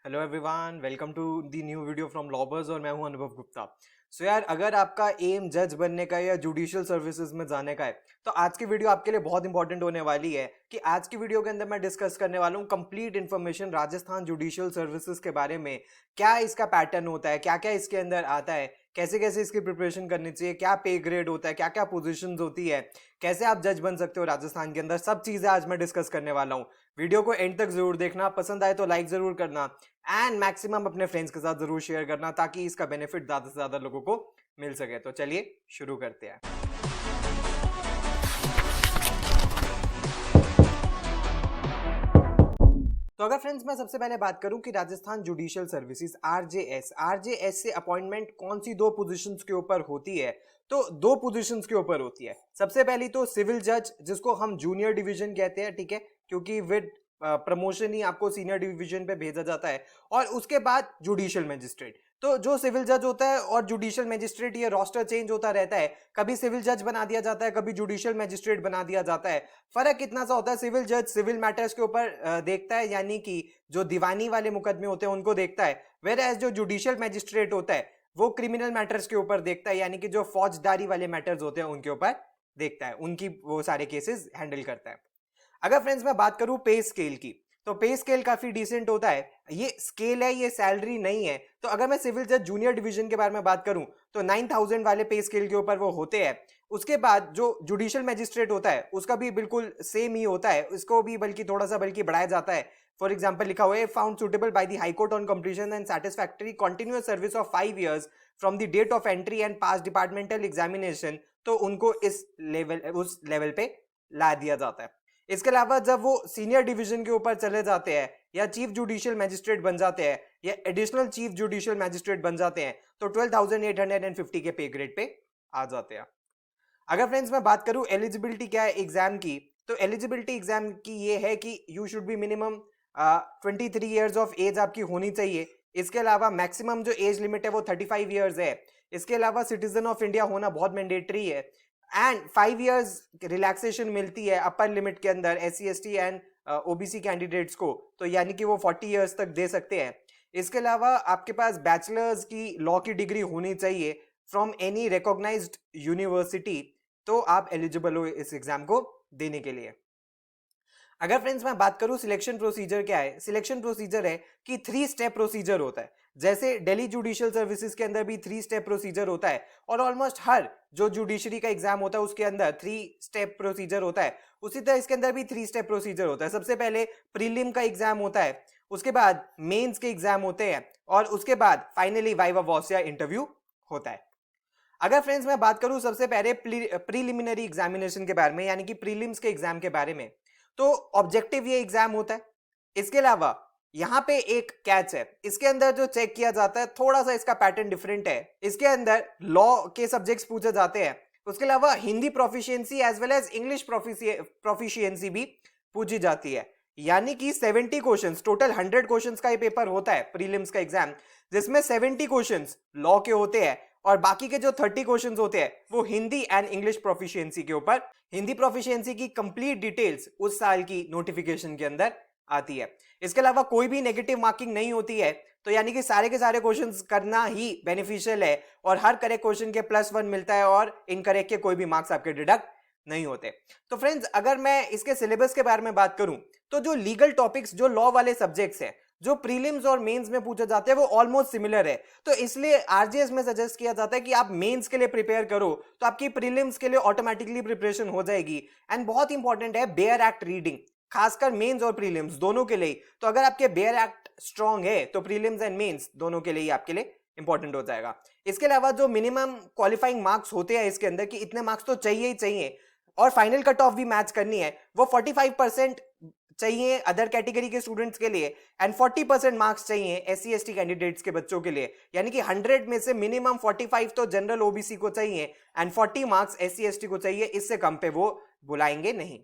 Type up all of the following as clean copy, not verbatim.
Hello everyone, welcome to the new video from लॉबर्स और मैं हूं अनुभव गुप्ता। सो यार, अगर आपका एम जज बनने का या जुडिशियल सर्विसेज में जाने का है तो आज की वीडियो आपके लिए बहुत इंपॉर्टेंट होने वाली है कि आज की वीडियो के अंदर मैं डिस्कस करने वाला हूं complete information Rajasthan judicial services के बारे में। क्या इसका पैटर्न होता है, क्या क्या इसके अंदर आता है, कैसे कैसे इसकी प्रिपरेशन करनी चाहिए, क्या पे ग्रेड होता है, क्या क्या पोजीशंस होती है, कैसे आप जज बन सकते हो राजस्थान के अंदर, सब चीजें आज मैं डिस्कस करने वाला हूँ। वीडियो को एंड तक जरूर देखना, पसंद आए तो लाइक जरूर करना एंड मैक्सिमम अपने फ्रेंड्स के साथ जरूर शेयर करना ताकि इसका बेनिफिट ज्यादा से ज्यादा लोगों को मिल सके। तो चलिए शुरू करते हैं। तो अगर फ्रेंड्स मैं सबसे पहले बात करूं कि राजस्थान जुडिशियल सर्विसेज आरजेएस से अपॉइंटमेंट कौन सी दो पोजीशंस के ऊपर होती है, तो दो पोजीशंस के ऊपर होती है। सबसे पहली तो सिविल जज, जिसको हम जूनियर डिवीजन कहते हैं, ठीक है, क्योंकि विद प्रमोशन ही आपको सीनियर डिवीजन पे भेजा जाता है। और उसके बाद जुडिशियल मैजिस्ट्रेट। तो जो सिविल जज होता है और जुडिशियल मैजिस्ट्रेट, ये रोस्टर चेंज होता रहता है, कभी सिविल जज बना दिया जाता है, कभी जुडिशियल मैजिस्ट्रेट बना दिया जाता है। फर्क इतना सा होता है, सिविल जज सिविल मैटर्स के ऊपर देखता है, यानी कि जो दीवानी वाले मुकदमे होते हैं उनको देखता है, वेयर एज जो जुडिशियल मैजिस्ट्रेट होता है वो क्रिमिनल मैटर्स के ऊपर देखता है, यानी कि जो फौजदारी वाले मैटर्स होते हैं उनके ऊपर देखता है, उनकी वो सारे केसेस हैंडल करता है। अगर फ्रेंड्स मैं बात करूं पे स्केल की, तो पे स्केल काफी डिसेंट होता है। ये स्केल है, ये सैलरी नहीं है। तो अगर मैं सिविल जज जूनियर डिवीजन के बारे में बात करूं तो 9,000 वाले पे स्केल के ऊपर वो होते हैं। उसके बाद जो जुडिशियल मैजिस्ट्रेट होता है उसका भी बिल्कुल सेम ही होता है, उसको भी बल्कि थोड़ा सा बल्कि बढ़ाया जाता है। फॉर एग्जाम्पल लिखा हुआ है, found suitable by the high court on completion and satisfactory continuous service of 5 years from the date of entry and pass departmental examination, तो उनको उस लेवल पे ला दिया जाता है। इसके अलावा जब वो सीनियर डिवीजन के ऊपर चले जाते हैं या चीफ जुडिशियल मैजिस्ट्रेट बन जाते हैं या एडिशनल चीफ जुडिशियल मैजिस्ट्रेट बन जाते हैं तो 12,850 के पे ग्रेड पे आ जाते हैं। अगर फ्रेंड्स मैं बात करूं एलिजिबिलिटी क्या है एग्जाम की, तो एलिजिबिलिटी एग्जाम की ये है कि you should be minimum 23 years of age आपकी होनी चाहिए। इसके अलावा मैक्सिमम जो एज लिमिट है वो 35 years है। इसके अलावा सिटीजन ऑफ इंडिया होना बहुत मैंडेटरी है एंड 5 years रिलैक्सेशन मिलती है अपर लिमिट के अंदर SC ST and OBC candidates को, तो यानी कि वो 40 years तक दे सकते हैं। इसके अलावा आपके पास बैचलर्स की लॉ की डिग्री होनी चाहिए फ्रॉम एनी रिकॉग्नाइज्ड यूनिवर्सिटी, तो आप एलिजिबल हो इस एग्जाम को देने के लिए। अगर फ्रेंड्स मैं बात करूं सिलेक्शन प्रोसीजर क्या है, सिलेक्शन प्रोसीजर है कि 3 स्टेप प्रोसीजर होता है। जैसे दिल्ली जुडिशियल सर्विसेज के अंदर भी 3 स्टेप प्रोसीजर होता है और ऑलमोस्ट हर जो जुडिशरी का एग्जाम होता है उसके अंदर 3 स्टेप प्रोसीजर होता है, उसी तरह इसके अंदर भी 3 स्टेप प्रोसीजर होता है। सबसे पहले प्रीलिम का एग्जाम होता है, उसके बाद मेंस के एग्जाम होते हैं और उसके बाद फाइनली वाइवा वॉस या इंटरव्यू होता है। अगर फ्रेंड्स मैं बात करूं सबसे पहले प्रीलिमिनरी एग्जामिनेशन के बारे में, यानी कि प्रीलिम्स के एग्जाम के बारे में, तो ऑब्जेक्टिव ये एग्जाम होता है। इसके अलावा यहां पे एक कैच है, इसके अंदर जो चेक किया जाता है थोड़ा सा इसका पैटर्न डिफरेंट है। इसके अंदर लॉ के सब्जेक्ट्स पूछे जाते हैं, उसके अलावा Hindi proficiency as well as English proficiency भी पूछी जाती है। यानी कि 70 क्वेश्चंस, टोटल 100 क्वेश्चंस का ये पेपर होता है प्रीलिम्स का एग्जाम, जिसमें 70 क्वेश्चंस लॉ के होते हैं और बाकी के जो 30 क्वेश्चंस होते हैं वो हिंदी एंड इंग्लिश प्रोफिशिएंसी के ऊपर। हिंदी प्रोफिशिएंसी की कंप्लीट डिटेल्स उस साल की नोटिफिकेशन के अंदर आती है। इसके अलावा कोई भी नेगेटिव मार्किंग नहीं होती है, तो यानी कि सारे के सारे क्वेश्चंस करना ही बेनिफिशियल है और हर करेक्ट क्वेश्चन के +1 मिलता है और इनकरेक्ट के कोई भी मार्क्स आपके डिडक्ट नहीं होते। तो फ्रेंड्स अगर मैं इसके सिलेबस के बारे में बात करूं तो जो लीगल टॉपिक्स, जो लॉ वाले सब्जेक्ट्स हैं, जो प्रीलिम्स और मेंस में पूछे जाते हैं वो ऑलमोस्ट सिमिलर है। तो इसलिए आरजीएस में सजेस्ट किया जाता है कि आप मेंस के लिए प्रिपेयर करो तो आपकी प्रीलिम्स के लिए ऑटोमेटिकली प्रिपरेशन हो जाएगी। एंड बहुत इंपॉर्टेंट है बेयर एक्ट रीडिंग, खासकर मेंस और प्रीलिम्स दोनों के लिए। तो अगर आपके बेयर एक्ट स्ट्रांग है तो प्रीलिम्स एंड मेंस दोनों के लिए आपके लिए इंपॉर्टेंट हो जाएगा। इसके अलावा जो मिनिमम क्वालिफाइंग मार्क्स होते हैं इसके अंदर कि इतने मार्क्स तो चाहिए ही चाहिए और फाइनल कट ऑफ भी मैच करनी है, वो 45% चाहिए अदर कैटेगरी के स्टूडेंट्स के लिए एंड 40% मार्क्स चाहिए SC ST कैंडिडेट्स के बच्चों के लिए। यानी कि 100 में से मिनिमम 45 तो जनरल ओबीसी को चाहिए एंड 40 मार्क्स SC ST को चाहिए, इससे कम पे वो बुलाएंगे नहीं।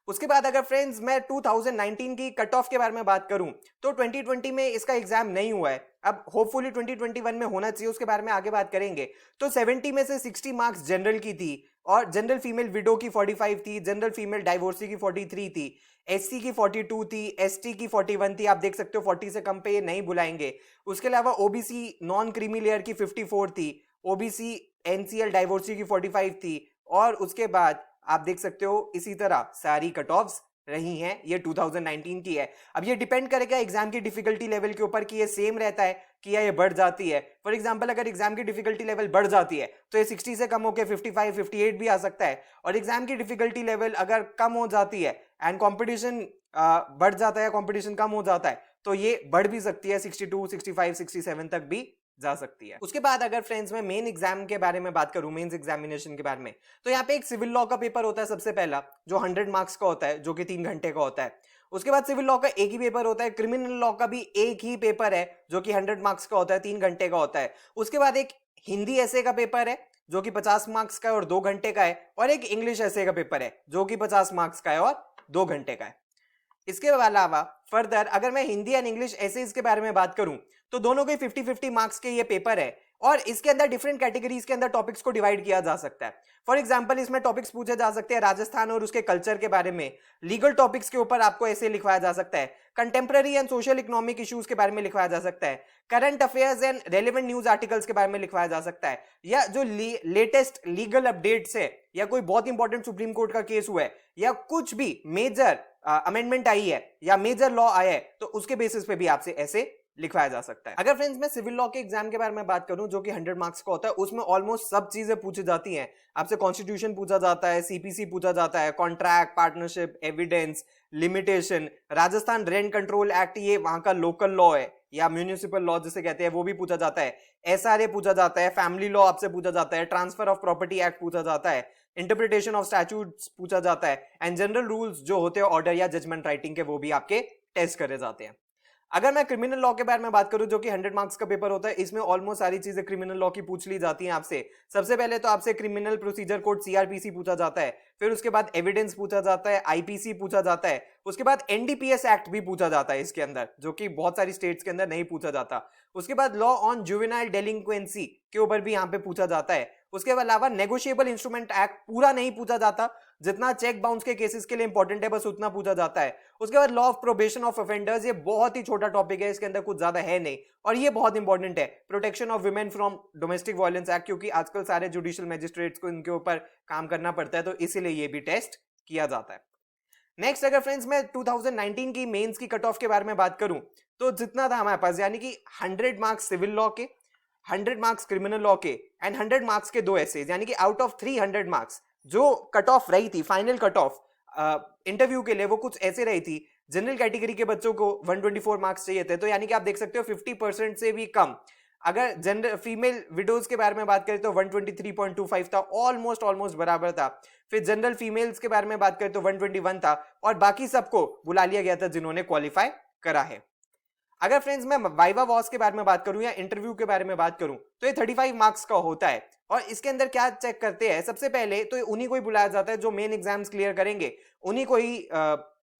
उसके बाद अगर फ्रेंड्स मैं 2019 की कट ऑफ के बारे में बात करूं तो 2020 में इसका एग्जाम नहीं हुआ है, अब होपफुली 2021 में होना चाहिए, उसके बारे में आगे बात करेंगे। तो 70 में से 60 मार्क्स जनरल की थी और जनरल फीमेल विडो की 45 थी, जनरल फीमेल डाइवोर्सी की 43 थी, एससी की 42 थी, एसटी की 41 थी, आप देख सकते हो 40 से कम पे ये नहीं बुलाएंगे। उसके अलावा ओबीसी नॉन क्रीमी लेयर की 54 थी, ओबीसी एनसीएल डाइवोर्सी की 45 थी और उसके बाद आप देख सकते हो इसी तरह सारी कट ऑफ्स रही हैं, ये 2019 की है। अब ये डिपेंड करेगा एग्जाम की डिफिकल्टी लेवल के ऊपर कि ये सेम रहता है कि या ये बढ़ जाती है। फॉर एग्जांपल अगर एग्जाम की डिफिकल्टी लेवल बढ़ जाती है तो ये 60 से कम होकर 55 58 भी आ सकता है, और एग्जाम की डिफिकल्टी लेवल अगर कम हो जाती है एंड कंपटीशन बढ़ जाता है, कंपटीशन कम हो जाता है, तो ये बढ़ भी सकती है 62 65 67 तक भी जा सकती है। उसके बाद अगर फ्रेंड्स मैं मेन एग्जाम के बारे में बात करूं, मेंस एग्जामिनेशन के बारे में, तो यहाँ पे एक सिविल लॉ का पेपर होता है सबसे पहला, जो 100 मार्क्स का होता है, जो कि 3 घंटे का होता है। उसके बाद सिविल लॉ का एक ही पेपर होता है, क्रिमिनल लॉ का भी एक ही पेपर है जो कि 100 मार्क्स का होता है, 3 घंटे का होता है। उसके बाद एक हिंदी ऐसे का पेपर है जो कि 50 मार्क्स का है और 2 घंटे का है, और एक इंग्लिश ऐसे का पेपर है जो कि 50 मार्क्स का है और 2 घंटे का है। इसके अलावा फर्दर अगर मैं हिंदी एंड इंग्लिश एसेज के बारे में बात करूं तो दोनों के 50-50 मार्क्स के ये पेपर है, और इसके अंदर डिफरेंट कैटेगरीज के अंदर टॉपिक्स को डिवाइड किया जा सकता है। फॉर एग्जांपल इसमें टॉपिक्स पूछे जा सकते हैं राजस्थान और उसके कल्चर के बारे में, लीगल टॉपिक्स के ऊपर आपको ऐसे लिखवाया जा सकता है, contemporary and social economic issues के बारे में लिखवाया जा सकता है, current affairs and relevant news articles के बारे में लिखवाया जा सकता है, या जो लेटेस्ट लीगल अपडेट्स है, या कोई बहुत इंपॉर्टेंट सुप्रीम कोर्ट का केस हुआ है, या कुछ भी मेजर अमेंडमेंट आई है या मेजर लॉ आया है, तो उसके बेसिस पे भी आपसे ऐसे लिखवाया जा सकता है। अगर फ्रेंड्स मैं सिविल लॉ के एग्जाम के बारे में बात करूं जो कि 100 मार्क्स का होता है, उसमें ऑलमोस्ट सब चीजें पूछी जाती हैं। आपसे कॉन्स्टिट्यूशन पूछा जाता है, सीपीसी पूछा जाता है, contract, partnership, evidence, limitation, Rajasthan rent control act, ये वहां का लोकल लॉ है या म्यूनिसिपल लॉ जिसे कहते हैं, वो भी पूछा जाता है, एसआरए पूछा जाता है, फैमिली लॉ आपसे पूछा जाता है, ट्रांसफर ऑफ प्रॉपर्टी एक्ट पूछा जाता है, इंटरप्रिटेशन ऑफ स्टैट्यूट्स पूछा जाता है, एंड जनरल रूल्स जो होते हैं ऑर्डर या जजमेंट राइटिंग के, वो भी आपके टेस्ट करे जाते हैं। अगर मैं क्रिमिनल लॉ के बारे में बात करूं जो कि 100 मार्क्स का पेपर होता है, इसमें ऑलमोस्ट सारी चीजें क्रिमिनल लॉ की पूछ ली जाती हैं आपसे। सबसे पहले तो आपसे क्रिमिनल प्रोसीजर कोड सीआरपीसी पूछा जाता है, फिर उसके बाद एविडेंस पूछा जाता है, आईपीसी पूछा जाता है, उसके बाद एनडीपीएस एक्ट भी पूछा जाता है इसके अंदर, जो कि बहुत सारी स्टेट्स के अंदर नहीं पूछा जाता। उसके बाद लॉ ऑन जुवेनाइल डेलिंक्वेंसी के ऊपर भी यहाँ पे पूछा जाता है। उसके अलावा नेगोशिएबल इंस्ट्रूमेंट एक्ट पूरा नहीं पूछा जाता, जितना चेक बाउंस के केसेस के लिए इंपॉर्टेंट है बस उतना पूछा जाता है। उसके बाद law of probation of offenders, ये बहुत ही छोटा टॉपिक है, इसके अंदर कुछ ज्यादा है नहीं, और ये बहुत इंपॉर्टेंट है। Protection of women from domestic violence act, क्योंकि आजकल सारे जुडिशियल मैजिस्ट्रेट्स को इनके ऊपर काम करना पड़ता है, तो इसीलिए ये भी टेस्ट किया जाता है। नेक्स्ट अगर फ्रेंड्स मैं 2019 की मेंस की कट ऑफ के बारे में बात करूं तो जितना था हमारे पास, यानी कि 100 मार्क्स सिविल लॉ के, 100 मार्क्स क्रिमिनल लॉ के एंड 100 मार्क्स के 2 एसेज, यानी कि आउट ऑफ 300 मार्क्स जो कट ऑफ रही थी, फाइनल कट ऑफ इंटरव्यू के लिए, वो कुछ ऐसे रही थी। जनरल कैटेगरी के बच्चों को 124 मार्क्स चाहिए थे, तो यानी कि आप देख सकते हो 50% से भी कम। अगर जनरल फीमेल विडोज के बारे में बात करें तो 123.25 था, ऑलमोस्ट बराबर था। फिर जनरल फीमेल्स के बारे में बात करें तो 121 था, और बाकी सबको बुला लिया गया था जिन्होंने क्वालिफाई करा है। अगर फ्रेंड्स मैं वाइवा वॉस के बारे में बात करूं या इंटरव्यू के बारे में बात करूं तो ये 35 मार्क्स का होता है, और इसके अंदर क्या चेक करते हैं, सबसे पहले तो उन्हीं को ही बुलाया जाता है जो मेन एग्जाम्स क्लियर करेंगे, उन्हीं को ही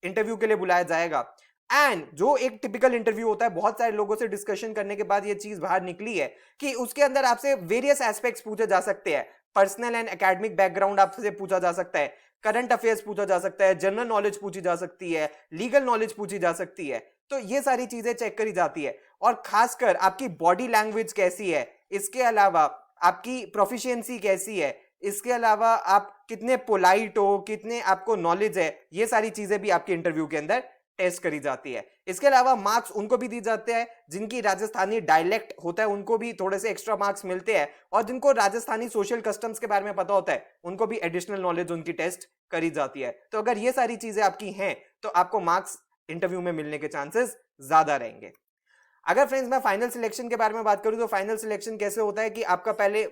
इंटरव्यू के लिए बुलाया जाएगा। एंड जो एक टिपिकल इंटरव्यू होता है, बहुत सारे लोगों से डिस्कशन करने के बाद ये चीज बाहर निकली है कि उसके अंदर आपसे वेरियस एस्पेक्ट्स पूछे जा सकते हैं। पर्सनल एंड एकेडमिक बैकग्राउंड आपसे पूछा जा सकता है, करंट अफेयर्स पूछा जा सकता है, जनरल नॉलेज पूछी जा सकती है, लीगल नॉलेज पूछी जा सकती है, तो ये सारी चीजें चेक करी जाती है। और खासकर आपकी बॉडी लैंग्वेज कैसी है, इसके अलावा आपकी प्रोफिशिएंसी कैसी है, इसके अलावा आप कितने पोलाइट हो, कितने आपको नॉलेज है, ये सारी चीजें भी आपके इंटरव्यू के अंदर टेस्ट करी जाती है। इसके अलावा मार्क्स उनको भी दी जाते हैं जिनकी राजस्थानी डायलेक्ट होता है, उनको भी थोड़े से एक्स्ट्रा मार्क्स मिलते हैं, और जिनको राजस्थानी सोशल कस्टम्स के बारे में पता होता है उनको भी एडिशनल नॉलेज उनकी टेस्ट करी जाती है। तो अगर ये सारी चीजें आपकी हैं तो आपको मार्क्स इंटरव्यू में मिलने के चांसेस ज्यादा रहेंगे। अगर फ्रेंड्स मैं फाइनल सिलेक्शन के बारे में बात करूं तो फाइनल सिलेक्शन कैसे होता है कि आपका पहले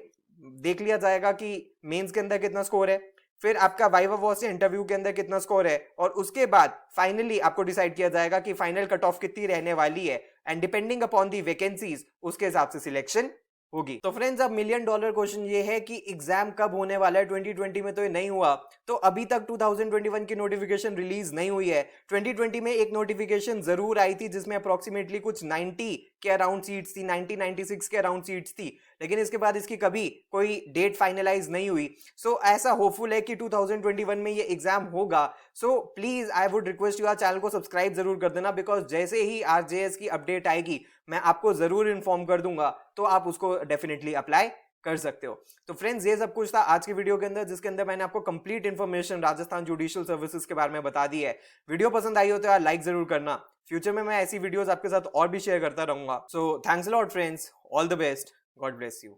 देख लिया जाएगा कि मेंस के अंदर कितना स्कोर है, फिर आपका वाइवा वॉस या इंटरव्यू के अंदर कितना स्कोर है, और उसके बाद फाइनली आपको डिसाइड किया जाएगा कि फाइनल कट ऑफ कितनी रहने वाली है, and depending upon the vacancies उसके हिसाब से सिलेक्शन होगी। तो फ्रेंड्स अब मिलियन डॉलर क्वेश्चन ये है कि एग्जाम कब होने वाला है। 2020 में तो ये नहीं हुआ, तो अभी तक 2021 की नोटिफिकेशन रिलीज नहीं हुई है। 2020 में एक नोटिफिकेशन जरूर आई थी जिसमें अप्रोक्सीमेटली कुछ 90 के अराउंड सीट्स थी, 96 के अराउंड सीट्स थी, लेकिन इसके बाद इसकी कभी कोई डेट फाइनलाइज नहीं हुई। सो ऐसा होपफुल है कि 2021 में ये एग्जाम होगा। So please I would request you, channel को सब्सक्राइब जरूर कर देना, बिकॉज जैसे ही आरजेएस की अपडेट आएगी मैं आपको जरूर इन्फॉर्म कर दूंगा, तो आप उसको डेफिनेटली अप्लाई कर सकते हो। तो फ्रेंड्स ये सब कुछ था आज की वीडियो के अंदर, जिसके अंदर मैंने आपको complete information Rajasthan judicial services के बारे में बता दी है। वीडियो पसंद आई हो तो यार लाइक जरूर करना। फ्यूचर में मैं ऐसी वीडियोस आपके साथ और भी शेयर करता रहूंगा। So thanks a lot friends, all the best, God bless you.